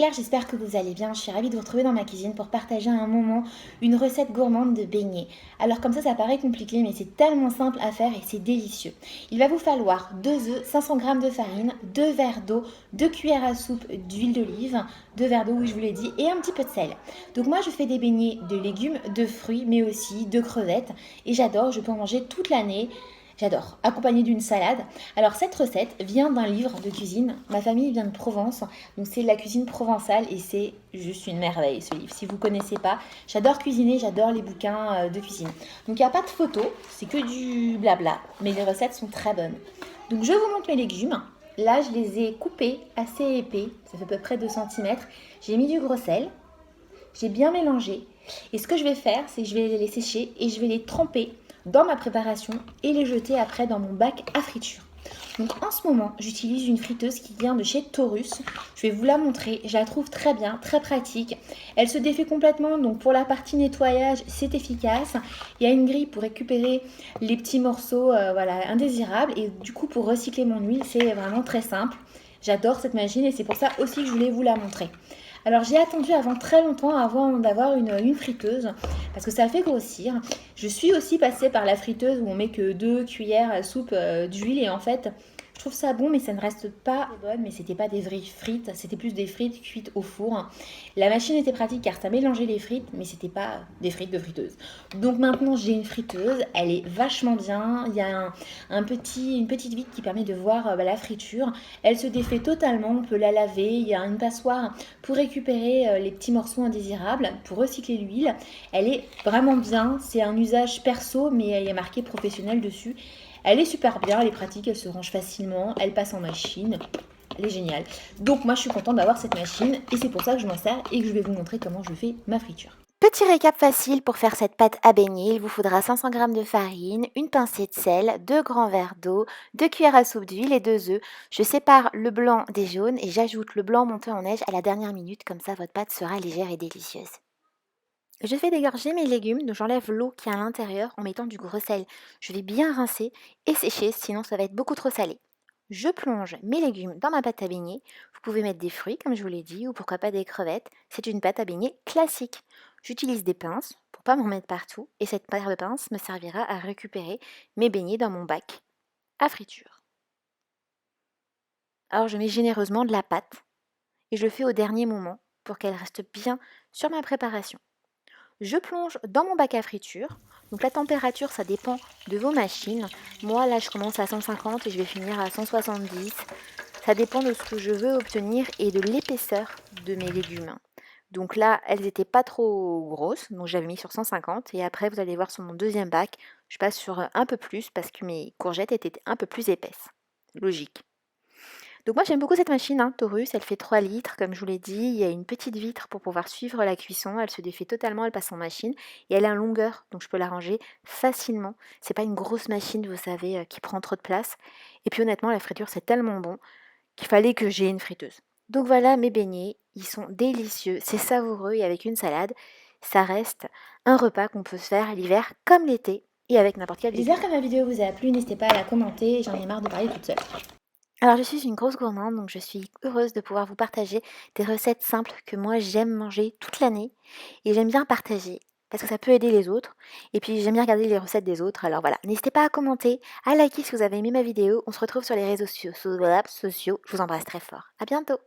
Claire, j'espère que vous allez bien. Je suis ravie de vous retrouver dans ma cuisine pour partager un moment une recette gourmande de beignets. Alors comme ça paraît compliqué, mais c'est tellement simple à faire et c'est délicieux. Il va vous falloir 2 œufs, 500 g de farine, 2 verres d'eau, 2 cuillères à soupe d'huile d'olive, 2 verres d'eau, oui je vous l'ai dit, et un petit peu de sel. Donc moi je fais des beignets de légumes, de fruits, mais aussi de crevettes. Et j'adore, je peux en manger toute l'année. J'adore, accompagné d'une salade. Alors cette recette vient d'un livre de cuisine. Ma famille vient de Provence, donc c'est de la cuisine provençale et c'est juste une merveille ce livre. Si vous ne connaissez pas, j'adore cuisiner, j'adore les bouquins de cuisine. Donc il n'y a pas de photos, c'est que du blabla, mais les recettes sont très bonnes. Donc je vous montre mes légumes. Là je les ai coupés assez épais, ça fait à peu près 2 cm. J'ai mis du gros sel, j'ai bien mélangé. Et ce que je vais faire, c'est que je vais les sécher et je vais les tremper dans ma préparation et les jeter après dans mon bac à friture. Donc en ce moment, j'utilise une friteuse qui vient de chez Taurus. Je vais vous la montrer. Je la trouve très bien, très pratique. Elle se défait complètement, donc pour la partie nettoyage, c'est efficace. Il y a une grille pour récupérer les petits morceaux voilà, indésirables. Et du coup, pour recycler mon huile, c'est vraiment très simple. J'adore cette machine et c'est pour ça aussi que je voulais vous la montrer. Alors j'ai attendu avant très longtemps avant d'avoir une friteuse parce que ça fait grossir. Je suis aussi passée par la friteuse où on met que 2 cuillères à soupe d'huile et en fait je trouve ça bon mais ça ne reste pas bonne, mais c'était pas des vraies frites, c'était plus des frites cuites au four. La machine était pratique car ça mélangeait les frites mais c'était pas des frites de friteuse. Donc maintenant j'ai une friteuse, elle est vachement bien, il y a une petite vitre qui permet de voir la friture. Elle se défait totalement, on peut la laver, il y a une passoire pour récupérer les petits morceaux indésirables, pour recycler l'huile. Elle est vraiment bien, c'est un usage perso mais il y a marqué professionnel dessus. Elle est super bien, elle est pratique, elle se range facilement, elle passe en machine. Elle est géniale. Donc moi je suis contente d'avoir cette machine et c'est pour ça que je m'en sers et que je vais vous montrer comment je fais ma friture. Petit récap facile pour faire cette pâte à beignets, il vous faudra 500 g de farine, une pincée de sel, 2 grands verres d'eau, 2 cuillères à soupe d'huile et 2 œufs. Je sépare le blanc des jaunes et j'ajoute le blanc monté en neige à la dernière minute, comme ça votre pâte sera légère et délicieuse. Je fais dégorger mes légumes, donc j'enlève l'eau qui est à l'intérieur en mettant du gros sel. Je vais bien rincer et sécher, sinon ça va être beaucoup trop salé. Je plonge mes légumes dans ma pâte à beignets. Vous pouvez mettre des fruits, comme je vous l'ai dit, ou pourquoi pas des crevettes. C'est une pâte à beignets classique. J'utilise des pinces pour pas m'en mettre partout, et cette paire de pinces me servira à récupérer mes beignets dans mon bac à friture. Alors je mets généreusement de la pâte, et je le fais au dernier moment pour qu'elle reste bien sur ma préparation. Je plonge dans mon bac à friture. Donc la température, ça dépend de vos machines. Moi, là, je commence à 150 et je vais finir à 170. Ça dépend de ce que je veux obtenir et de l'épaisseur de mes légumes. Donc là, elles n'étaient pas trop grosses, donc j'avais mis sur 150. Et après, vous allez voir sur mon deuxième bac, je passe sur un peu plus parce que mes courgettes étaient un peu plus épaisses. Logique. Donc moi j'aime beaucoup cette machine, hein, Taurus, elle fait 3 litres, comme je vous l'ai dit, il y a une petite vitre pour pouvoir suivre la cuisson, elle se défait totalement, elle passe en machine, et elle a une longueur, donc je peux la ranger facilement. C'est pas une grosse machine, vous savez, qui prend trop de place. Et puis honnêtement, la friture c'est tellement bon qu'il fallait que j'ai une friteuse. Donc voilà mes beignets, ils sont délicieux, c'est savoureux, et avec une salade, ça reste un repas qu'on peut se faire l'hiver comme l'été, et avec n'importe quel légume. J'espère que ma vidéo vous a plu, n'hésitez pas à la commenter, j'en ai marre de parler toute seule. Alors je suis une grosse gourmande, donc je suis heureuse de pouvoir vous partager des recettes simples que moi j'aime manger toute l'année et j'aime bien partager parce que ça peut aider les autres et puis j'aime bien regarder les recettes des autres. Alors voilà, n'hésitez pas à commenter, à liker si vous avez aimé ma vidéo. On se retrouve sur les réseaux sociaux. Je vous embrasse très fort. À bientôt.